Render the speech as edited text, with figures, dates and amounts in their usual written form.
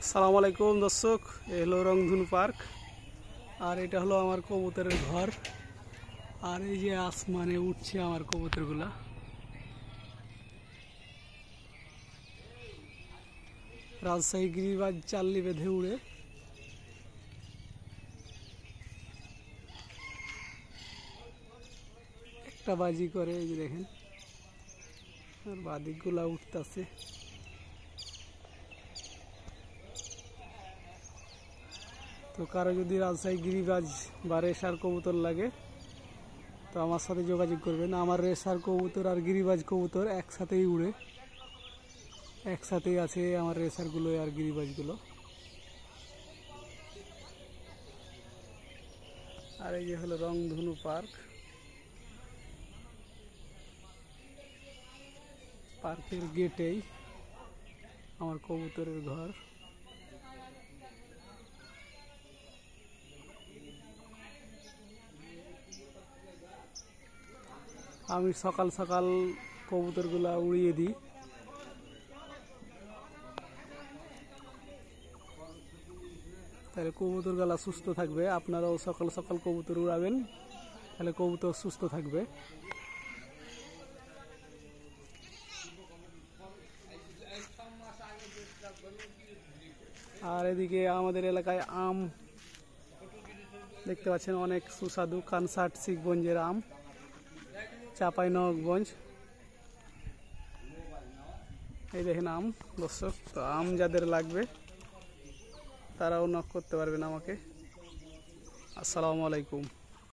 আসসালামু আলাইকুম দর্শক, এ হলো রংধনু পার্ক। আর এটা হলো আমার কবুতরের ঘর। আর এই যে আসমানে উঠছে আমার কবুতরগুলা। রাজশাহী গিরিবাজ চাল্লি বেঁধে উড়ে। একটা বাজি করে, এই যে দেখেন, আর বাদিকগুলা উঠতেছে। তো কারো যদি রাজশাহী গিরিবাজ বা রেশার কবুতর লাগে তো আমার সাথে যোগাযোগ করবেন। আমার রেশার কবুতর আর গিরিবাজ কবুতর একসাথেই উড়ে, একসাথেই আছে আমার রেশারগুলো আর গিরিবাজগুলো। আর এই যে হলো রংধনু পার্ক। পার্কের গেটেই আমার কবুতরের ঘর। আমি সকাল সকাল কবুতরগুলা উড়িয়ে দিই। তাহলে কবুতরগুলা সুস্থ থাকবে। আপনারাও সকাল সকাল কবুতর উড়াবেন, তাহলে কবুতর সুস্থ থাকবে। আর এদিকে আমাদের এলাকায় আম দেখতে পাচ্ছেন, অনেক সুস্বাদু কানসাট শিখগঞ্জের আম, চাঁপাইনবাবগঞ্জ। এই দেখেন আম দর্শক। তো আম যাদের লাগবে তারাও নক করতে পারবেন আমাকে। আসসালামু আলাইকুম।